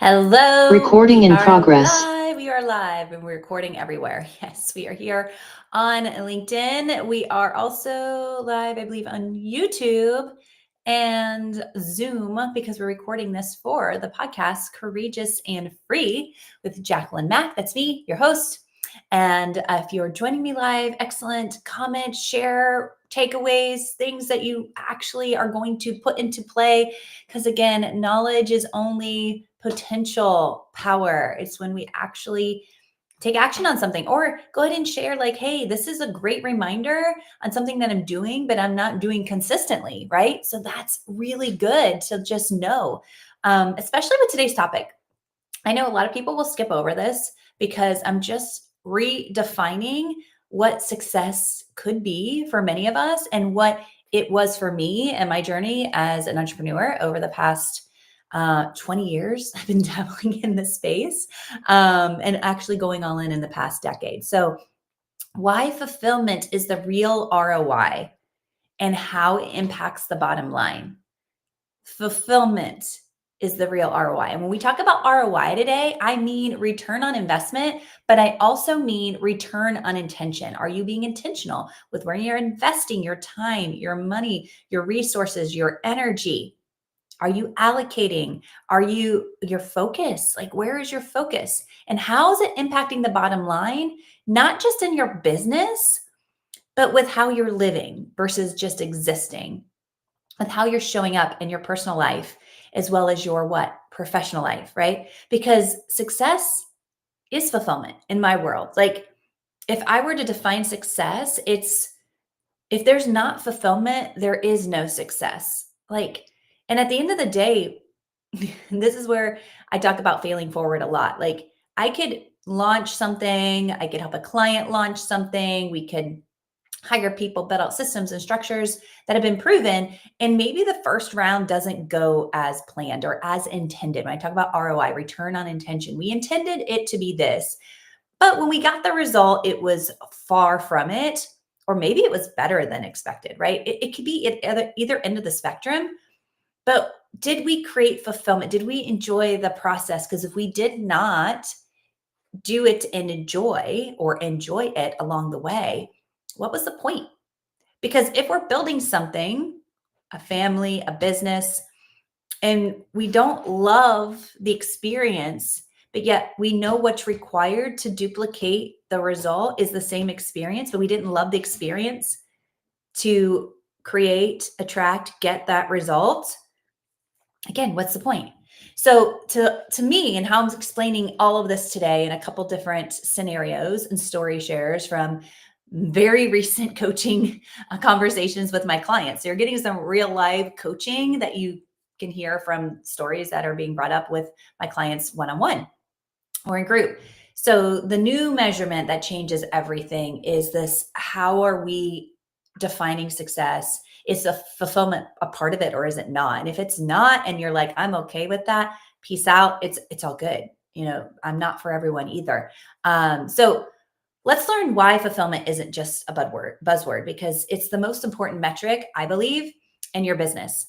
Hello. Recording in progress. We are live and we're recording everywhere. Yes, we are here on LinkedIn. We are also live, I believe, on YouTube and Zoom because we're recording this for the podcast Courageous and Free with Jacquelyn Mack. That's me, your host. And if you're joining me live, excellent. Comment, share, takeaways, things that you actually are going to put into play. Because again, knowledge is only potential power. It's when we actually take action on something, or go ahead and share like, hey, this is a great reminder on something that I'm doing, but I'm not doing consistently, right? So that's really good to just know, especially with today's topic. I know a lot of people will skip over this because I'm just redefining what success could be for many of us and what it was for me and my journey as an entrepreneur over the past 20 years. I've been dabbling in this space and actually going all in the past decade. So, why fulfillment is the real ROI and how it impacts the bottom line. Fulfillment is the real ROI. And when we talk about ROI today, I mean return on investment, but I also mean return on intention. Are you being intentional with where you're investing your time, your money, your resources, your energy? Are you allocating? Are you your focus? Like, where is your focus? And how is it impacting the bottom line? Not just in your business, but with how you're living versus just existing, with how you're showing up in your personal life, as well as your what? Professional life, right? Because success is fulfillment in my world. Like, if I were to define success, it's if there's not fulfillment, there is no success. Like, and at the end of the day, this is where I talk about failing forward a lot. Like, I could launch something, I could help a client launch something, we could hire people, build out systems and structures that have been proven. And maybe the first round doesn't go as planned or as intended. When I talk about ROI, return on intention, we intended it to be this. But when we got the result, it was far from it, or maybe it was better than expected, right? It could be at either end of the spectrum. But did we create fulfillment? Did we enjoy the process? Because if we did not do it and enjoy it along the way, what was the point? Because if we're building something, a family, a business, and we don't love the experience, but yet we know what's required to duplicate the result is the same experience, but we didn't love the experience to create, attract, get that result. Again, what's the point? So to me, and how I'm explaining all of this today in a couple different scenarios and story shares from very recent coaching conversations with my clients. So you're getting some real live coaching that you can hear from stories that are being brought up with my clients one-on-one or in group. So the new measurement that changes everything is this: how are we defining success? Is the fulfillment a part of it, or is it not? And if it's not, and you're like, I'm okay with that, peace out. It's all good. I'm not for everyone either. So let's learn why fulfillment isn't just a buzzword, because it's the most important metric, I believe, in your business.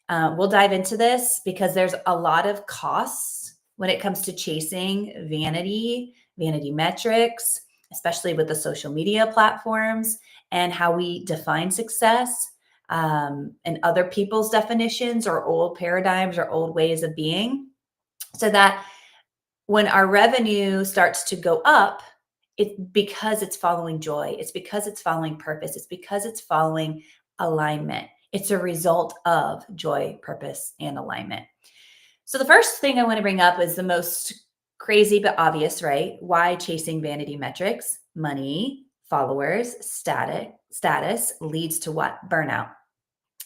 We'll dive into this because there's a lot of costs when it comes to chasing vanity metrics, especially with the social media platforms and how we define success, and other people's definitions or old paradigms or old ways of being. So that when our revenue starts to go up, it's because it's following joy. It's because it's following purpose. It's because it's following alignment. It's a result of joy, purpose, and alignment. So the first thing I want to bring up is the most crazy but obvious, right? Why chasing vanity metrics, money, followers, status leads to what? Burnout.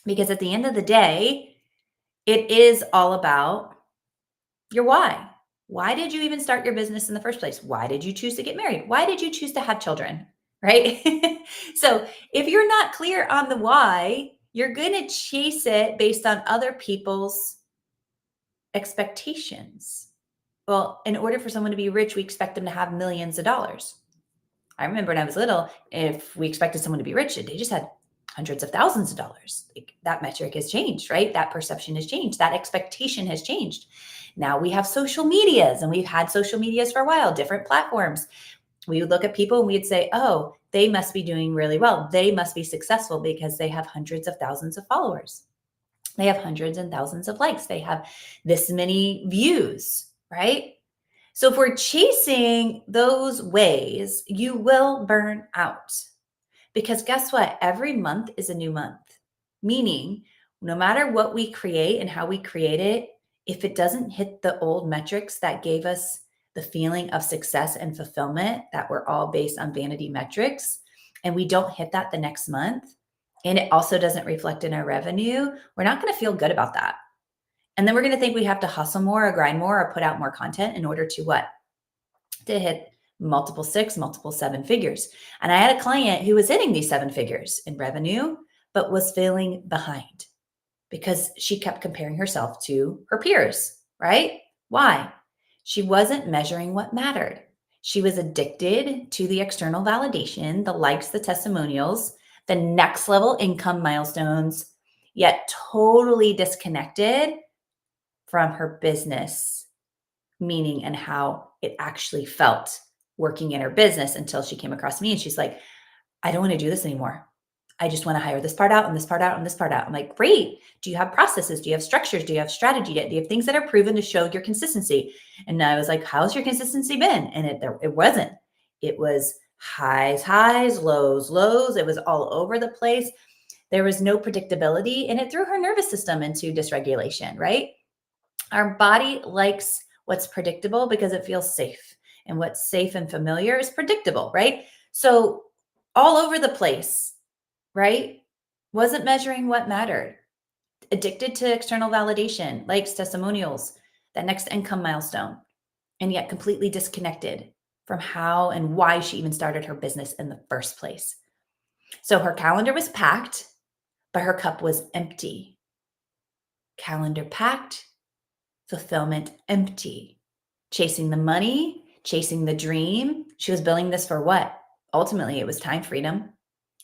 Because at the end of the day, it is all about your why. Why did you even start your business in the first place? Why did you choose to get married? Why did you choose to have children? Right? So if you're not clear on the why, you're going to chase it based on other people's expectations. Well, in order for someone to be rich, we expect them to have millions of dollars. I remember when I was little, if we expected someone to be rich, they just had hundreds of thousands of dollars. Like, that metric has changed, right? That perception has changed. That expectation has changed. Now we have social medias, and we've had social medias for a while, different platforms. We would look at people and we'd say, oh, they must be doing really well. They must be successful because they have hundreds of thousands of followers. They have hundreds and thousands of likes. They have this many views, right? So if we're chasing those ways, you will burn out. Because guess what? Every month is a new month. Meaning, no matter what we create and how we create it, if it doesn't hit the old metrics that gave us the feeling of success and fulfillment that were all based on vanity metrics, and we don't hit that the next month, and it also doesn't reflect in our revenue, we're not going to feel good about that. And then we're going to think we have to hustle more or grind more or put out more content in order to what? To hit multiple 6, multiple 7 figures. And I had a client who was hitting these 7 figures in revenue, but was feeling behind because she kept comparing herself to her peers, right? Why? She wasn't measuring what mattered. She was addicted to the external validation, the likes, the testimonials, the next level income milestones, yet totally disconnected from her business meaning and how it actually felt working in her business, until she came across me and she's like, I don't want to do this anymore. I just want to hire this part out and this part out and this part out. I'm like, great. Do you have processes? Do you have structures? Do you have strategy? Do you have things that are proven to show your consistency? And I was like, how's your consistency been? And it wasn't. It was highs, lows, lows. It was all over the place. There was no predictability, and it threw her nervous system into dysregulation, right? Our body likes what's predictable because it feels safe. And what's safe and familiar is predictable, right? So all over the place, right? Wasn't measuring what mattered. Addicted to external validation, likes, testimonials, that next income milestone, and yet completely disconnected from how and why she even started her business in the first place. So her calendar was packed, but her cup was empty. Calendar packed, fulfillment empty. Chasing the money, chasing the dream. She was building this for what? Ultimately, it was time freedom.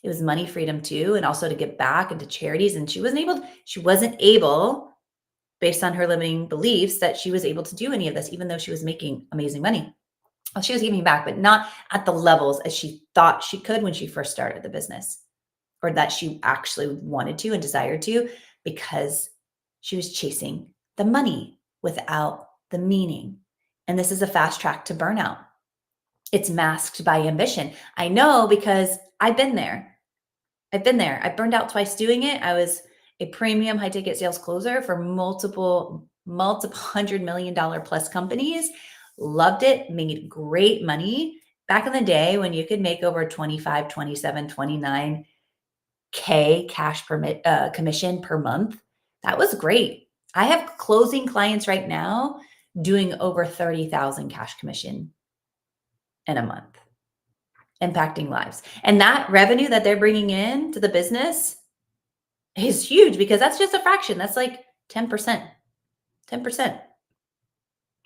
It was money freedom too, and also to give back and to charities. And she wasn't able, based on her limiting beliefs, that she was able to do any of this, even though she was making amazing money. Well, she was giving back, but not at the levels as she thought she could when she first started the business, or that she actually wanted to and desired to, because she was chasing the money without the meaning. And this is a fast track to burnout. It's masked by ambition. I know, because I've been there. I burned out twice doing it. I was a premium high ticket sales closer for multiple $100 million plus companies. Loved it, made great money. Back in the day when you could make over 25, 27, 29K cash commission per month, that was great. I have closing clients right now doing over 30,000 cash commission in a month, impacting lives. And that revenue that they're bringing in to the business is huge, because that's just a fraction. That's like 10%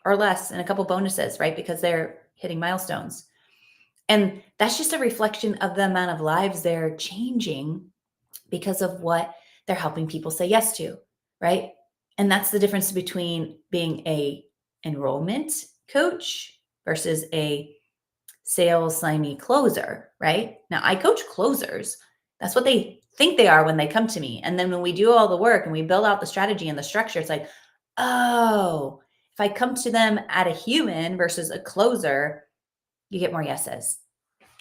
or less, and a couple bonuses, right? Because they're hitting milestones. And that's just a reflection of the amount of lives they're changing because of what they're helping people say yes to, right? And that's the difference between being a enrollment coach versus a sales slimy closer, right? Now, I coach closers. That's what they think they are when they come to me. And then when we do all the work and we build out the strategy and the structure, it's like, oh, if I come to them at a human versus a closer, you get more yeses.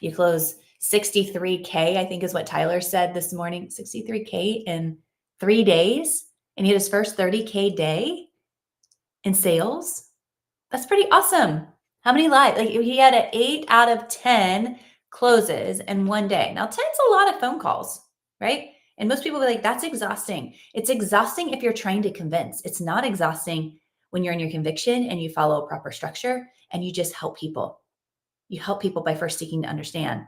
You close 63K, I think is what Tyler said this morning, 63K in 3 days, and he had his first 30K day in sales. That's pretty awesome. How many lives? Like, he had an 8 out of 10 closes in 1 day. Now, 10's a lot of phone calls, right? And most people will be like, that's exhausting. It's exhausting if you're trying to convince. It's not exhausting when you're in your conviction and you follow a proper structure and you just help people. You help people by first seeking to understand.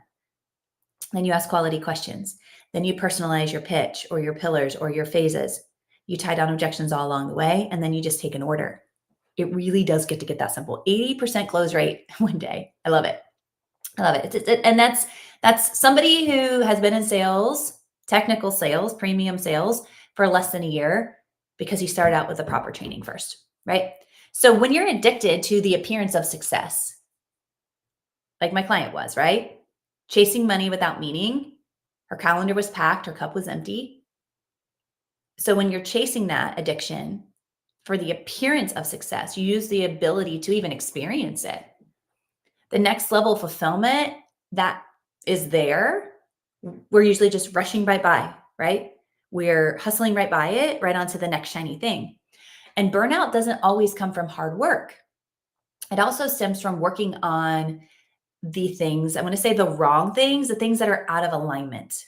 Then you ask quality questions. Then you personalize your pitch or your pillars or your phases. You tie down objections all along the way, and then you just take an order. It really does get that simple. 80% close rate 1 day. I love it. I love it. And that's somebody who has been in sales technical sales, premium sales for less than a year because he started out with the proper training first, right? So when you're addicted to the appearance of success, like my client was, right? Chasing money without meaning, her calendar was packed, her cup was empty. So when you're chasing that addiction for the appearance of success, you use the ability to even experience it. The next level of fulfillment that is there, we're usually just rushing right by, right? We're hustling right by it, right onto the next shiny thing. And burnout doesn't always come from hard work. It also stems from working on the things, I'm going to say the wrong things, the things that are out of alignment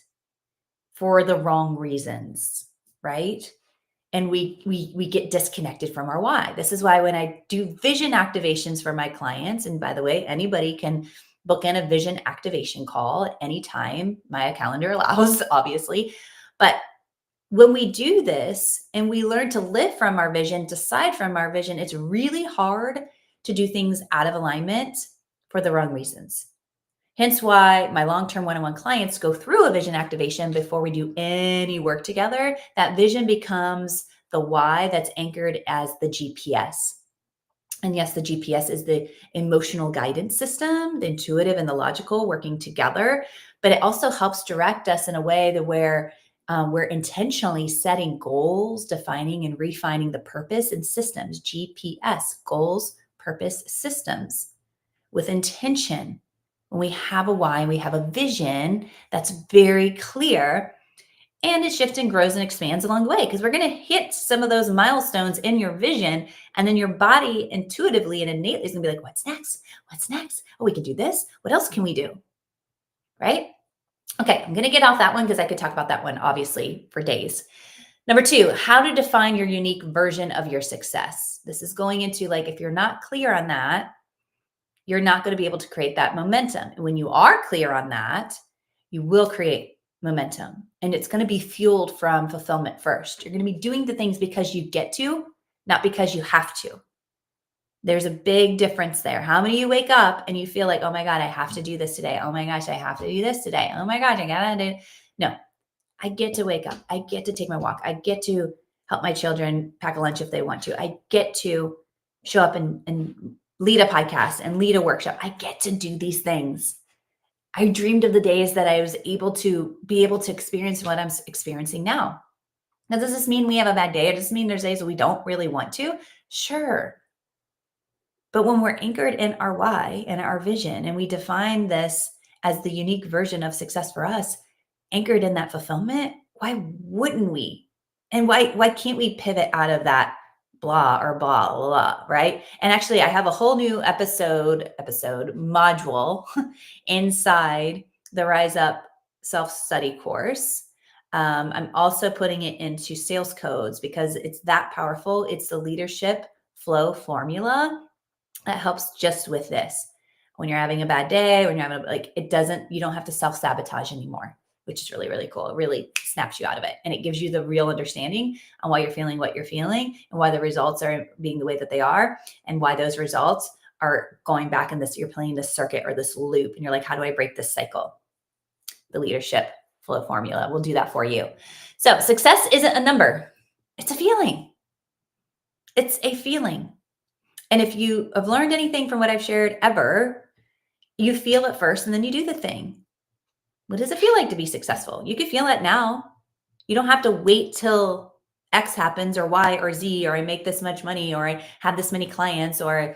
for the wrong reasons, right? And we get disconnected from our why. This is why when I do vision activations for my clients, and by the way, anybody can book in a vision activation call at any time my calendar allows, obviously. But when we do this and we learn to live from our vision, decide from our vision, it's really hard to do things out of alignment for the wrong reasons. Hence why my long-term one-on-one clients go through a vision activation before we do any work together. That vision becomes the why that's anchored as the GPS. And yes, the GPS is the emotional guidance system, the intuitive and the logical working together, but it also helps direct us in a way that where we're intentionally setting goals, defining and refining the purpose and systems, GPS, goals, purpose, systems, with intention. When we have a why, we have a vision that's very clear, and it shifts and grows and expands along the way because we're going to hit some of those milestones in your vision. And then your body intuitively and innately is going to be like, what's next? What's next? Oh, we can do this. What else can we do? Right? Okay, I'm going to get off that one because I could talk about that one obviously for days. Number 2, how to define your unique version of your success. This is going into like, if you're not clear on that, you're not going to be able to create that momentum. And when you are clear on that, you will create momentum. And it's going to be fueled from fulfillment first. You're going to be doing the things because you get to, not because you have to. There's a big difference there. How many of you wake up and you feel like, oh my God, I have to do this today. Oh my gosh, I have to do this today. Oh my gosh, I gotta do. No, I get to wake up. I get to take my walk. I get to help my children pack a lunch if they want to. I get to show up and lead a podcast and lead a workshop. I get to do these things. I dreamed of the days that I was able to experience what I'm experiencing now. Now, does this mean we have a bad day? Or does this mean there's days we don't really want to? Sure. But when we're anchored in our why and our vision, and we define this as the unique version of success for us, anchored in that fulfillment, why wouldn't we? And why can't we pivot out of that blah or blah, blah, blah, right? And actually, I have a whole new episode module inside the Rise Up self-study course. I'm also putting it into sales codes because it's that powerful. It's the leadership flow formula that helps just with this. When you're having a bad day, when you're having you don't have to self-sabotage anymore, which is really, really cool. It really snaps you out of it. And it gives you the real understanding on why you're feeling what you're feeling and why the results are being the way that they are and why those results are going back in this, you're playing this circuit or this loop. And you're like, how do I break this cycle? The leadership flow formula will do that for you. So success isn't a number. It's a feeling. It's a feeling. And if you have learned anything from what I've shared ever, you feel it first and then you do the thing. What does it feel like to be successful? You can feel it now. You don't have to wait till X happens or Y or Z, or I make this much money, or I have this many clients, or I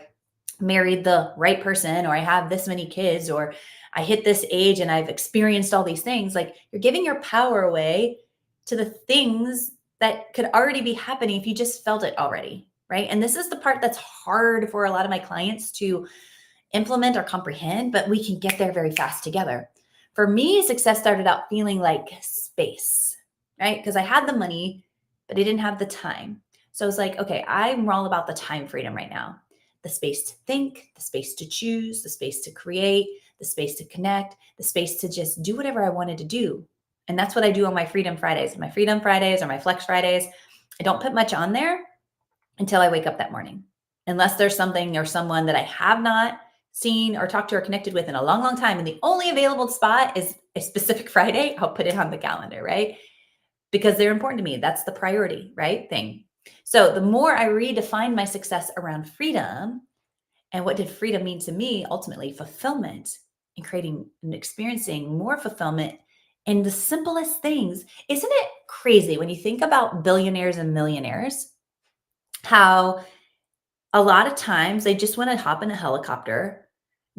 married the right person, or I have this many kids, or I hit this age and I've experienced all these things. Like, you're giving your power away to the things that could already be happening if you just felt it already, right? And this is the part that's hard for a lot of my clients to implement or comprehend, but we can get there very fast together. For me, success started out feeling like space, right? Because I had the money, but I didn't have the time. So I was like, okay, I'm all about the time freedom right now. The space to think, the space to choose, the space to create, the space to connect, the space to just do whatever I wanted to do. And that's what I do on my Freedom Fridays. My Freedom Fridays or my Flex Fridays, I don't put much on there until I wake up that morning. Unless there's something or someone that I have not seen or talked to or connected with in a long, long time, and the only available spot is a specific Friday, I'll put it on the calendar, right? Because they're important to me. That's the priority, right? Thing. So the more I redefine my success around freedom, and what did freedom mean to me? Ultimately, fulfillment and creating and experiencing more fulfillment in the simplest things. Isn't it crazy when you think about billionaires and millionaires, how a lot of times they just want to hop in a helicopter,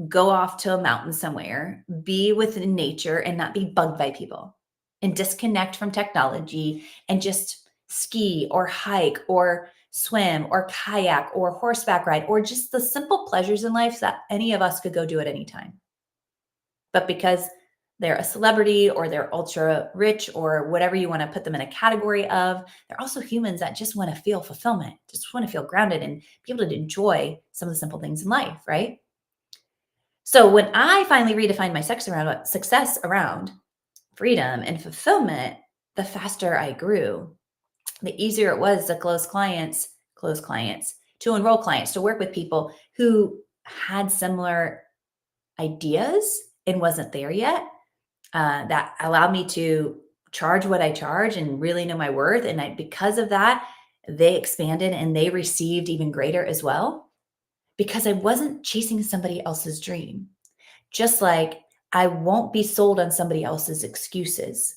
go off to a mountain somewhere, be with nature and not be bugged by people and disconnect from technology and just ski or hike or swim or kayak or horseback ride or just the simple pleasures in life that any of us could go do at any time. But because they're a celebrity or they're ultra rich or whatever you want to put them in a category of, they're also humans that just want to feel fulfillment, just want to feel grounded and be able to enjoy some of the simple things in life, right? So when I finally redefined my success around freedom and fulfillment, the faster I grew, the easier it was to close clients, to enroll clients, to work with people who had similar ideas and wasn't there yet. That allowed me to charge what I charge and really know my worth. And because of that, they expanded and they received even greater as well because I wasn't chasing somebody else's dream. Just like I won't be sold on somebody else's excuses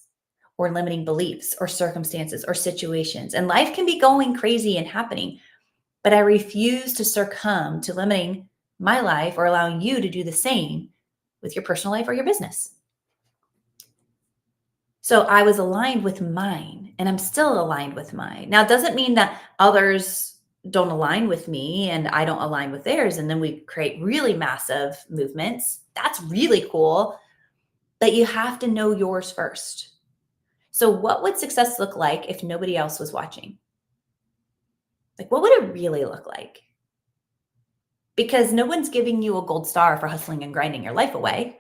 or limiting beliefs or circumstances or situations. And life can be going crazy and happening, but I refuse to succumb to limiting my life or allowing you to do the same with your personal life or your business. So I was aligned with mine and I'm still aligned with mine. Now, it doesn't mean that others don't align with me and I don't align with theirs. And then we create really massive movements. That's really cool. But you have to know yours first. So, what would success look like if nobody else was watching? Like, what would it really look like? Because no one's giving you a gold star for hustling and grinding your life away.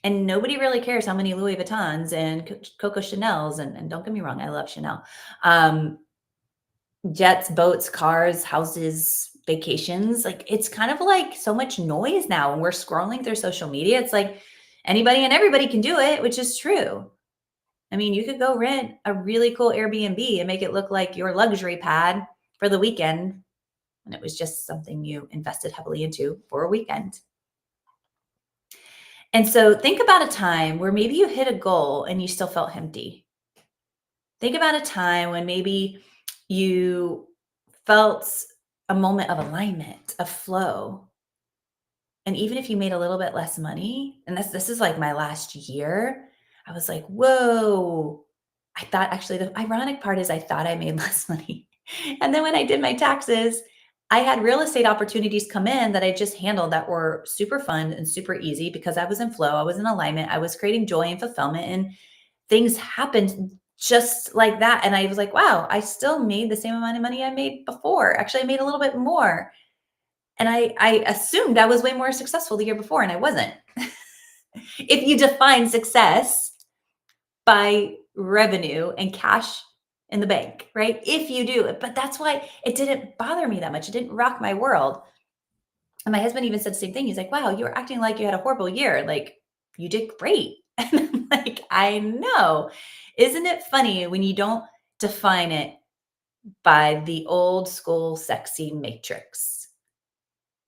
And nobody really cares how many Louis Vuittons and Coco Chanel's, and don't get me wrong, I love Chanel. Um, Jets, boats, cars, houses, vacations. Like it's kind of like so much noise now. When we're scrolling through social media, it's like anybody and everybody can do it, which is true. I mean, you could go rent a really cool Airbnb and make it look like your luxury pad for the weekend. And it was just something you invested heavily into for a weekend. And so think about a time where maybe you hit a goal and you still felt empty. Think about a time when maybe you felt a moment of alignment, of flow. And even if you made a little bit less money, and this is like my last year, I was like, whoa. I thought actually the ironic part is I thought I made less money. And then when I did my taxes, I had real estate opportunities come in that I just handled that were super fun and super easy because I was in flow, I was in alignment, I was creating joy and fulfillment, and things happened just like that. And I was like, wow, I still made the same amount of money I made before. Actually, I made a little bit more. And I assumed I was way more successful the year before, and I wasn't. If you define success by revenue and cash in the bank, right? If you do it, but that's why it didn't bother me that much. It didn't rock my world. And my husband even said the same thing. He's like, wow, you were acting like you had a horrible year. Like, you did great. And I'm like, I know. Isn't it funny when you don't define it by the old school sexy matrix,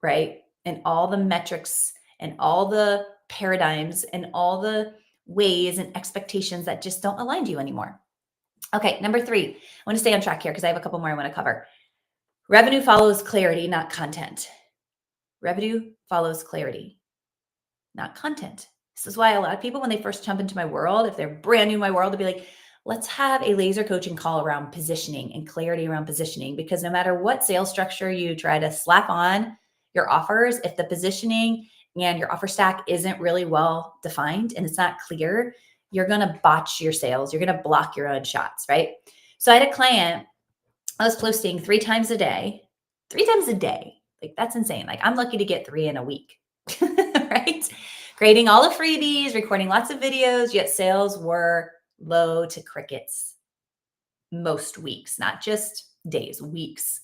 right? And all the metrics and all the paradigms and all the ways and expectations that just don't align to you anymore. Okay, number 3. I want to stay on track here because I have a couple more I want to cover. Revenue follows clarity, not content. Revenue follows clarity, not content. This is why a lot of people, when they first jump into my world, if they're brand new in my world, they'll be like, let's have a laser coaching call around positioning and clarity around positioning. Because no matter what sales structure you try to slap on your offers, if the positioning and your offer stack isn't really well defined and it's not clear, you're going to botch your sales. You're going to block your own shots, right? So I had a client, I was posting 3 times a day, 3 times a day. Like that's insane. Like I'm lucky to get 3 in a week, right? Creating all the freebies, recording lots of videos, yet sales were low to crickets most weeks, not just days, weeks.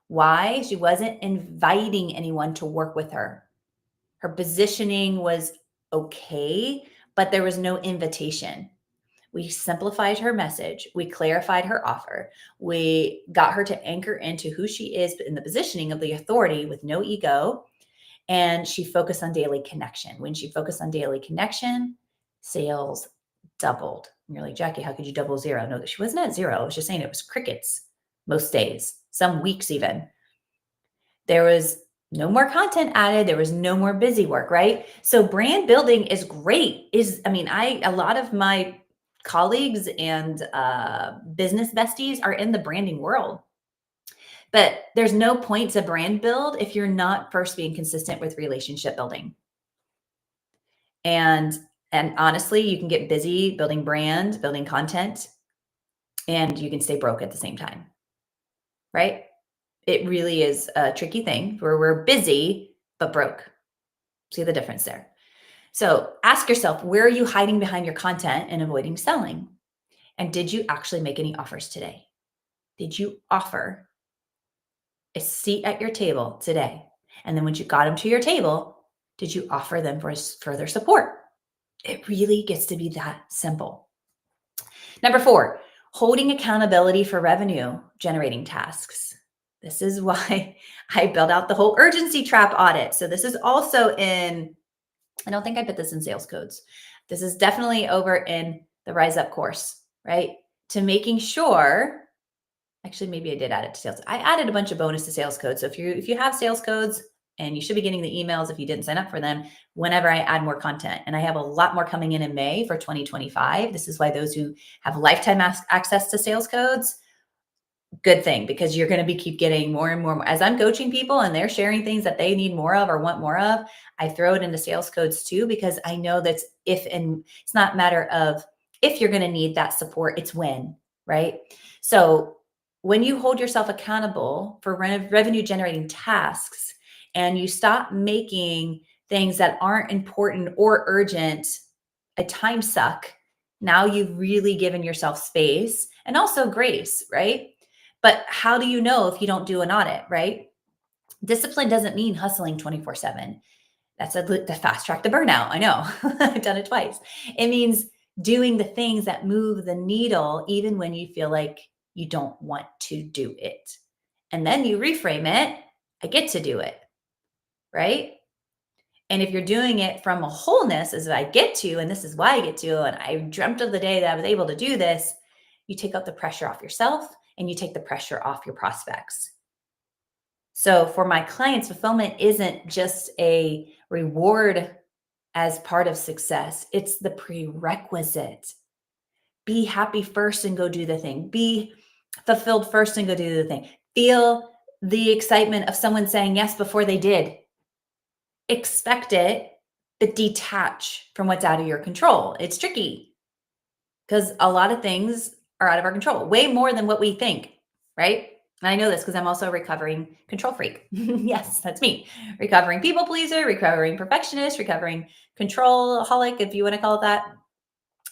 Why? She wasn't inviting anyone to work with her. Her positioning was okay, but there was no invitation. We simplified her message. We clarified her offer. We got her to anchor into who she is in the positioning of the authority with no ego. And she focused on daily connection. When she focused on daily connection, sales doubled. And you're like, Jackie, how could you double zero? No, she wasn't at zero. I was just saying it was crickets most days, some weeks even. There was no more content added. There was no more busy work, right? So brand building is great. A lot of my colleagues and business besties are in the branding world. But there's no point to brand build if you're not first being consistent with relationship building. And honestly, you can get busy building brand, building content, and you can stay broke at the same time. Right? It really is a tricky thing where we're busy but broke. See the difference there? So ask yourself, where are you hiding behind your content and avoiding selling? And did you actually make any offers today? Did you offer a seat at your table today? And then when you got them to your table, did you offer them for further support? It really gets to be that simple. Number 4, holding accountability for revenue generating tasks. This is why I built out the whole urgency trap audit. So this is also in, I don't think I put this in sales codes. This is definitely over in the Rise Up course, right? To making sure, actually, maybe I did add it to sales. I added a bunch of bonus to sales codes. So if you have sales codes, and you should be getting the emails if you didn't sign up for them whenever I add more content. And I have a lot more coming in May for 2025. This is why those who have lifetime access to sales codes, good thing, because you're going to keep getting more and more. As I'm coaching people and they're sharing things that they need more of or want more of, I throw it into sales codes too, because I know that's it's not a matter of if you're going to need that support, it's when, right? So when you hold yourself accountable for revenue generating tasks, and you stop making things that aren't important or urgent a time suck, now you've really given yourself space and also grace, right? But how do you know if you don't do an audit, right? Discipline doesn't mean hustling 24/7. That's the fast track to burnout. I know. I've done it twice. It means doing the things that move the needle even when you feel like you don't want to do it. And then you reframe it, I get to do it, right? And if you're doing it from a wholeness, as I get to, and this is why I get to, and I dreamt of the day that I was able to do this, you take out the pressure off yourself and you take the pressure off your prospects. So for my clients, fulfillment isn't just a reward as part of success, it's the prerequisite. Be happy first and go do the thing. Be fulfilled first and go do the thing. Feel the excitement of someone saying yes before they did. Expect it, but detach from what's out of your control. It's tricky because a lot of things are out of our control, way more than what we think, right? And I know this because I'm also a recovering control freak. Yes, that's me. Recovering people pleaser, recovering perfectionist, recovering control-holic, if you want to call it that.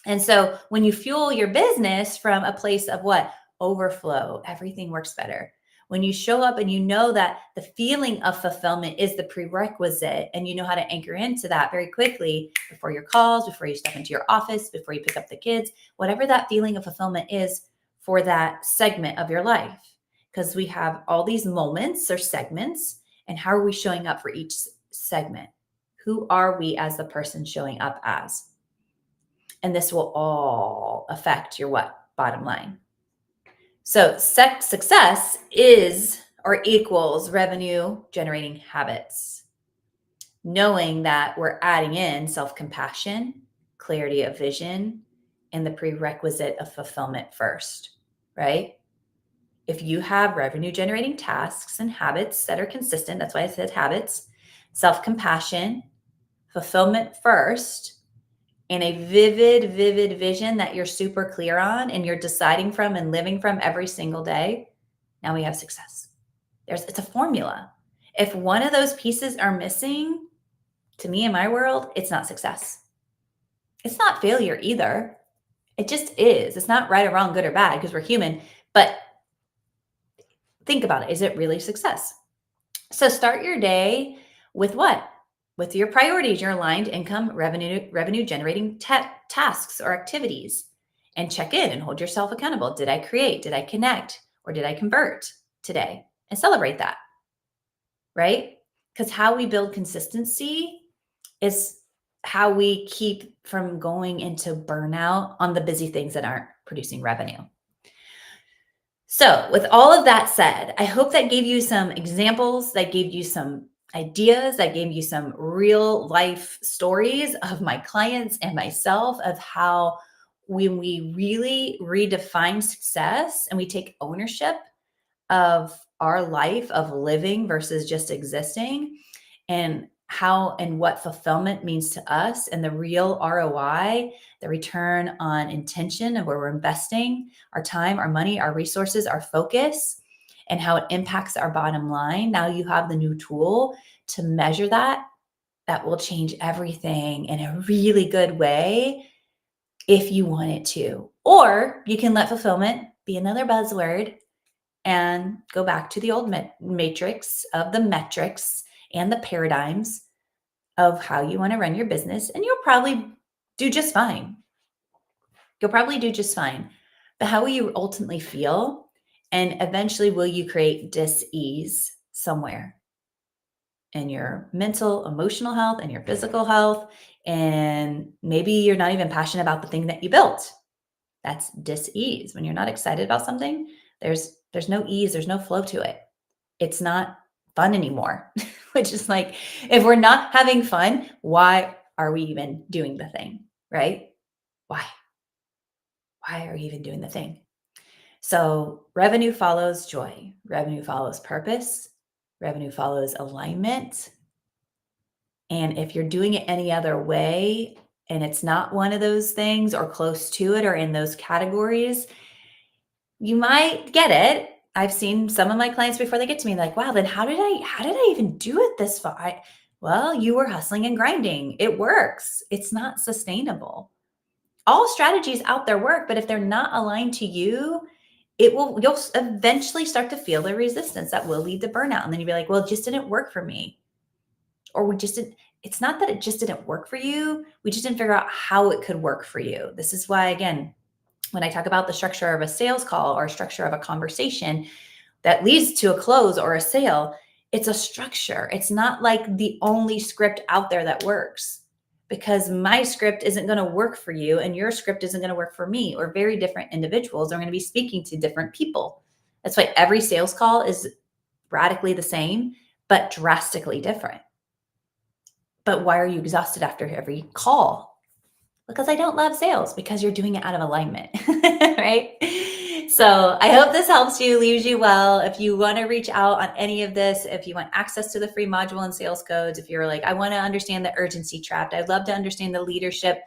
And so when you fuel your business from a place of what? Overflow, everything works better. When you show up and you know that the feeling of fulfillment is the prerequisite, and you know how to anchor into that very quickly before your calls, before you step into your office, before you pick up the kids, whatever that feeling of fulfillment is for that segment of your life. Because we have all these moments or segments, and how are we showing up for each segment? Who are we as the person showing up as? And this will all affect your what? Bottom line. So success is or equals revenue generating habits. Knowing that we're adding in self-compassion, clarity of vision, and the prerequisite of fulfillment first, right? If you have revenue generating tasks and habits that are consistent, that's why I said habits, self-compassion, fulfillment first, and a vivid vision that you're super clear on and you're deciding from and living from every single day, now we have success. It's a formula. If one of those pieces are missing, to me in my world, it's not success. It's not failure either. It just is. It's not right or wrong, good or bad, because we're human. But think about it. Is it really success? So start your day with what? With your priorities, your aligned income, revenue generating tasks or activities, and check in and hold yourself accountable. Did I create? Did I connect? Or did I convert today? And celebrate that, right? Because how we build consistency is how we keep from going into burnout on the busy things that aren't producing revenue. So, with all of that said, I hope that gave you some examples, that gave you some ideas, that gave you some real life stories of my clients and myself of how when we really redefine success and we take ownership of our life of living versus just existing, and how and what fulfillment means to us, and the real ROI, the return on intention of where we're investing our time, our money, our resources, our focus, and how it impacts our bottom line. Now you have the new tool to measure that. That will change everything in a really good way if you want it to. Or you can let fulfillment be another buzzword and go back to the old matrix of the metrics and the paradigms of how you want to run your business, and you'll probably do just fine. You'll probably do just fine. But how will you ultimately feel? And eventually, will you create dis-ease somewhere in your mental, emotional health and your physical health? And maybe you're not even passionate about the thing that you built. That's dis-ease. When you're not excited about something, there's no ease, there's no flow to it. It's not fun anymore, which is like, if we're not having fun, why are we even doing the thing, right? Why? Why are you even doing the thing? So revenue follows joy. Revenue follows purpose. Revenue follows alignment. And if you're doing it any other way, and it's not one of those things or close to it or in those categories, you might get it. I've seen some of my clients before they get to me like, wow, then how did I even do it this far? Well, you were hustling and grinding. It works. It's not sustainable. All strategies out there work, but if they're not aligned to you, you'll eventually start to feel the resistance that will lead to burnout. And then you'll be like, well, it just didn't work for me. Or we just didn't, it's not that it just didn't work for you. We just didn't figure out how it could work for you. This is why, again, when I talk about the structure of a sales call or structure of a conversation that leads to a close or a sale, it's a structure. It's not like the only script out there that works, because my script isn't going to work for you and your script isn't going to work for me, or very different individuals are going to be speaking to different people. That's why every sales call is radically the same, but drastically different. But why are you exhausted after every call? Because I don't love sales, because you're doing it out of alignment, right? So I hope this helps you, leaves you well. If you want to reach out on any of this, if you want access to the free module and sales codes, if you're like, I want to understand the urgency trap, I'd love to understand the leadership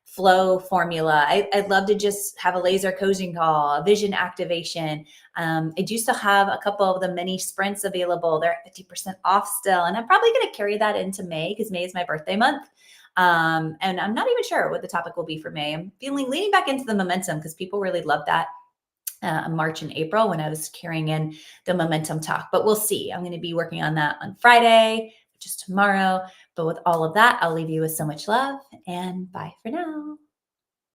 flow formula. I'd love to just have a laser coaching call, a vision activation. I do still have a couple of the mini sprints available. They're at 50% off still. And I'm probably going to carry that into May, because May is my birthday month. And I'm not even sure what the topic will be for May. I'm leaning back into the momentum, because people really love that March and April when I was carrying in the momentum talk. But we'll see. I'm going to be working on that on Friday, which is tomorrow. But with all of that, I'll leave you with so much love, and bye for now.